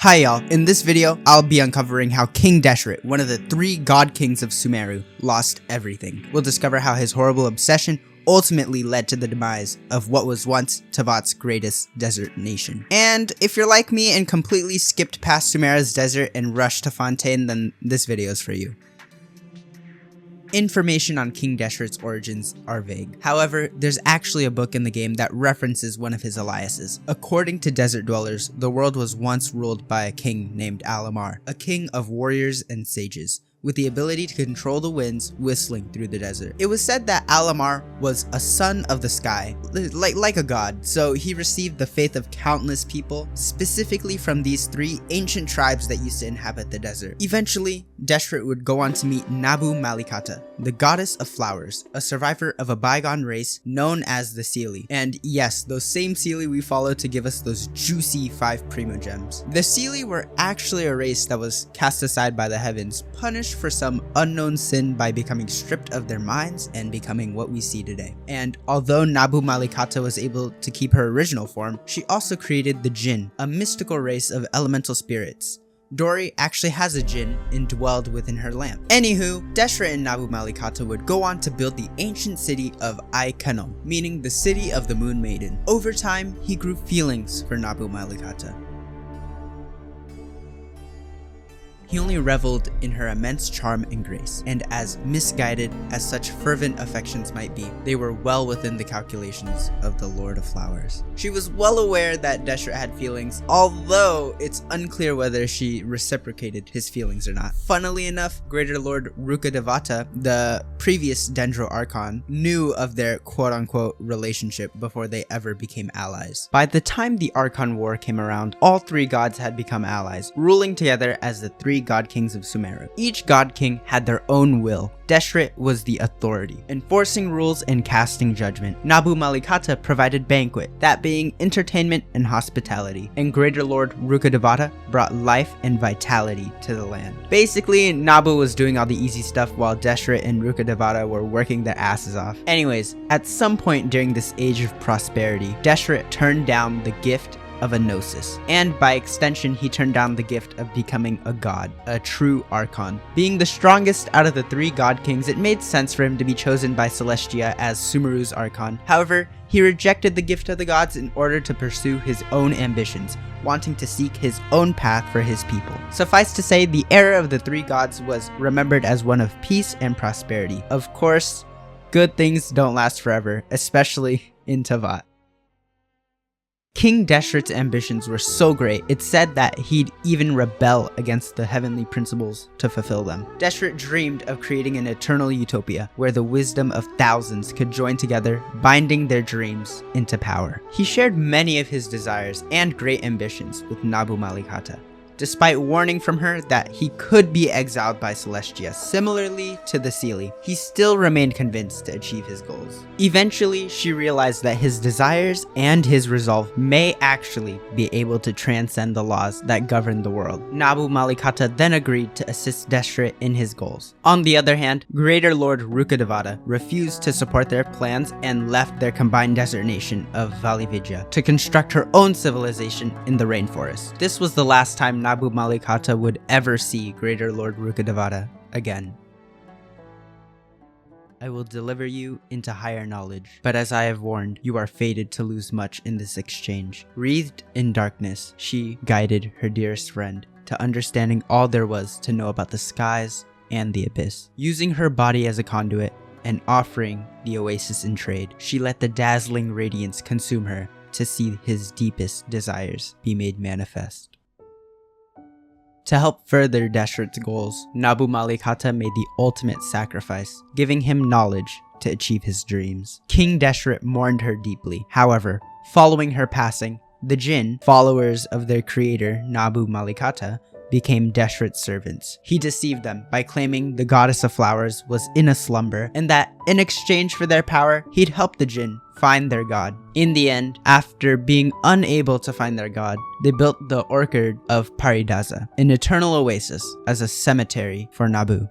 Hi y'all, in this video, I'll be uncovering how King Deshret, one of the 3 god kings of Sumeru, lost everything. We'll discover how his horrible obsession ultimately led to the demise of what was once Teyvat's greatest desert nation. And if you're like me and completely skipped past Sumeru's desert and rushed to Fontaine, then this video is for you. Information on King Deshret's origins are vague. However, there's actually a book in the game that references one of his aliases. According to desert dwellers, the world was once ruled by a king named Alamar, a king of warriors and sages, with the ability to control the winds whistling through the desert. It was said that Alamar was a son of the sky, like a god, so he received the faith of countless people, specifically from these 3 ancient tribes that used to inhabit the desert. Eventually, Deshret would go on to meet Nabu Malikata, the goddess of flowers, a survivor of a bygone race known as the Seelie. And yes, those same Seelie we followed to give us those juicy 5 primo gems. The Seelie were actually a race that was cast aside by the heavens, punished for some unknown sin by becoming stripped of their minds and becoming what we see today. And although Nabu Malikata was able to keep her original form, she also created the Jinn, a mystical race of elemental spirits. Dori actually has a Jinn indwelled within her lamp. Anywho, Deshret and Nabu Malikata would go on to build the ancient city of Ay-Khanoum, meaning the city of the Moon Maiden. Over time, he grew feelings for Nabu Malikata. He only reveled in her immense charm and grace, and as misguided as such fervent affections might be, they were well within the calculations of the Lord of Flowers. She was well aware that Deshret had feelings, although it's unclear whether she reciprocated his feelings or not. Funnily enough, Greater Lord Rukkhadevata, the previous Dendro Archon, knew of their quote-unquote relationship before they ever became allies. By the time the Archon War came around, all 3 gods had become allies, ruling together as the 3 god kings of Sumeru. Each god king had their own will. Deshret was the authority, enforcing rules and casting judgment. Nabu Malikata provided banquet, that being entertainment and hospitality, and Greater Lord Rukkhadevata brought life and vitality to the land. Basically, Nabu was doing all the easy stuff while Deshret and Rukkhadevata were working their asses off. Anyways, at some point during this age of prosperity, Deshret turned down the gift of a gnosis, and by extension he turned down the gift of becoming a god, a true archon. Being the strongest out of the 3 god kings, it made sense for him to be chosen by Celestia as Sumeru's archon. However, he rejected the gift of the gods in order to pursue his own ambitions, wanting to seek his own path for his people. Suffice to say, the era of the 3 gods was remembered as one of peace and prosperity. Of course, good things don't last forever, especially in Teyvat. King Deshret's ambitions were so great, it's said that he'd even rebel against the heavenly principles to fulfill them. Deshret dreamed of creating an eternal utopia where the wisdom of thousands could join together, binding their dreams into power. He shared many of his desires and great ambitions with Nabu Malikata, despite warning from her that he could be exiled by Celestia. Similarly to the Seelie, he still remained convinced to achieve his goals. Eventually, she realized that his desires and his resolve may actually be able to transcend the laws that govern the world. Nabu Malikata then agreed to assist Deshret in his goals. On the other hand, Greater Lord Rukkhadevata refused to support their plans and left their combined desert nation of Valividya to construct her own civilization in the rainforest. This was the last time Nabu Malikata would ever see Greater Lord Rukkhadevata again. I will deliver you into higher knowledge, but as I have warned, you are fated to lose much in this exchange. Wreathed in darkness, she guided her dearest friend to understanding all there was to know about the skies and the abyss. Using her body as a conduit and offering the Oasis in trade, she let the dazzling radiance consume her to see his deepest desires be made manifest. To help further Deshret's goals, Nabu Malikata made the ultimate sacrifice, giving him knowledge to achieve his dreams. King Deshret mourned her deeply. However, following her passing, the Jinn, followers of their creator Nabu Malikata, became Deshret's servants. He deceived them by claiming the goddess of flowers was in a slumber and that in exchange for their power, he'd help the Jinn find their god. In the end, after being unable to find their god, they built the orchard of Pairidaeza, an eternal oasis, as a cemetery for Nabu.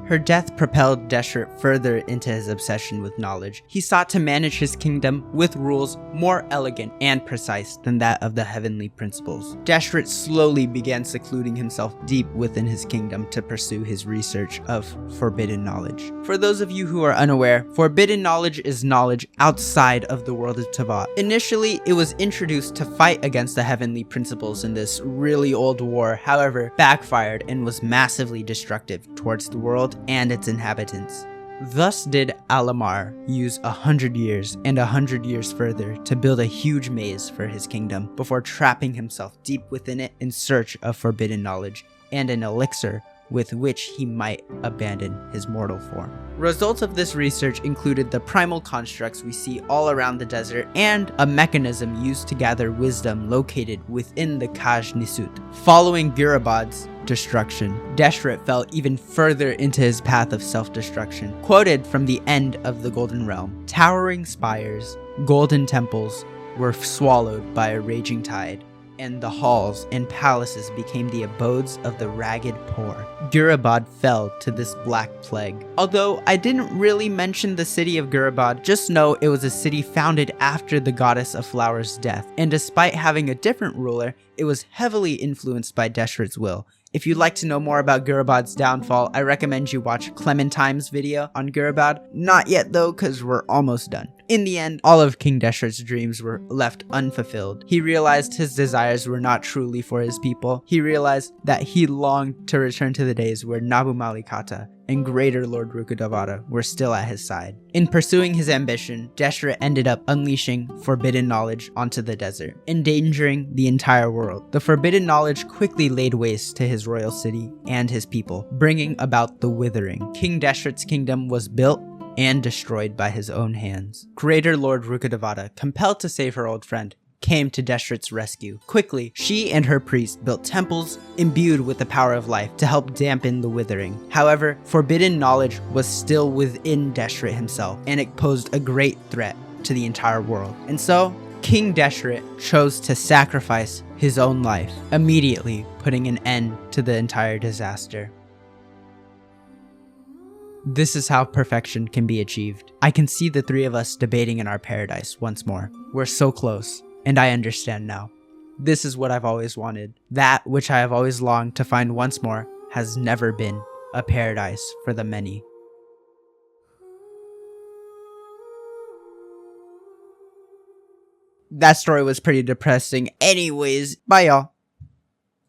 Her death propelled Deshret further into his obsession with knowledge. He sought to manage his kingdom with rules more elegant and precise than that of the heavenly principles. Deshret slowly began secluding himself deep within his kingdom to pursue his research of forbidden knowledge. For those of you who are unaware, forbidden knowledge is knowledge outside of the world of Teyvat. Initially, it was introduced to fight against the heavenly principles in this really old war, however, backfired and was massively destructive towards the world and its inhabitants. Thus did Alamar use 100 years and 100 years further to build a huge maze for his kingdom before trapping himself deep within it in search of forbidden knowledge and an elixir with which he might abandon his mortal form. Results of this research included the primal constructs we see all around the desert and a mechanism used to gather wisdom located within the Kaj Nisut. Following Gurabad's destruction, Deshret fell even further into his path of self-destruction. Quoted from the end of the Golden Realm, towering spires, golden temples were swallowed by a raging tide, and the halls and palaces became the abodes of the ragged poor. Gurabad fell to this black plague. Although I didn't really mention the city of Gurabad, just know it was a city founded after the goddess of flowers' death, and despite having a different ruler, it was heavily influenced by Deshret's will. If you'd like to know more about Gurabad's downfall, I recommend you watch Clementine's video on Gurabad. Not yet though, cause we're almost done. In the end, all of King Deshret's dreams were left unfulfilled. He realized his desires were not truly for his people. He realized that he longed to return to the days where Nabu Malikata and greater Lord Rukkhadevata were still at his side. In pursuing his ambition, Deshret ended up unleashing forbidden knowledge onto the desert, endangering the entire world. The forbidden knowledge quickly laid waste to his royal city and his people, bringing about the withering. King Deshret's kingdom was built and destroyed by his own hands. Greater Lord Rukkhadevata, compelled to save her old friend, came to Deshret's rescue. Quickly, she and her priest built temples imbued with the power of life to help dampen the withering. However, forbidden knowledge was still within Deshret himself, and it posed a great threat to the entire world. And so, King Deshret chose to sacrifice his own life, immediately putting an end to the entire disaster. This is how perfection can be achieved. I can see the three of us debating in our paradise once more. We're so close, and I understand now. This is what I've always wanted. That which I have always longed to find once more has never been a paradise for the many. That story was pretty depressing. Anyways, bye y'all.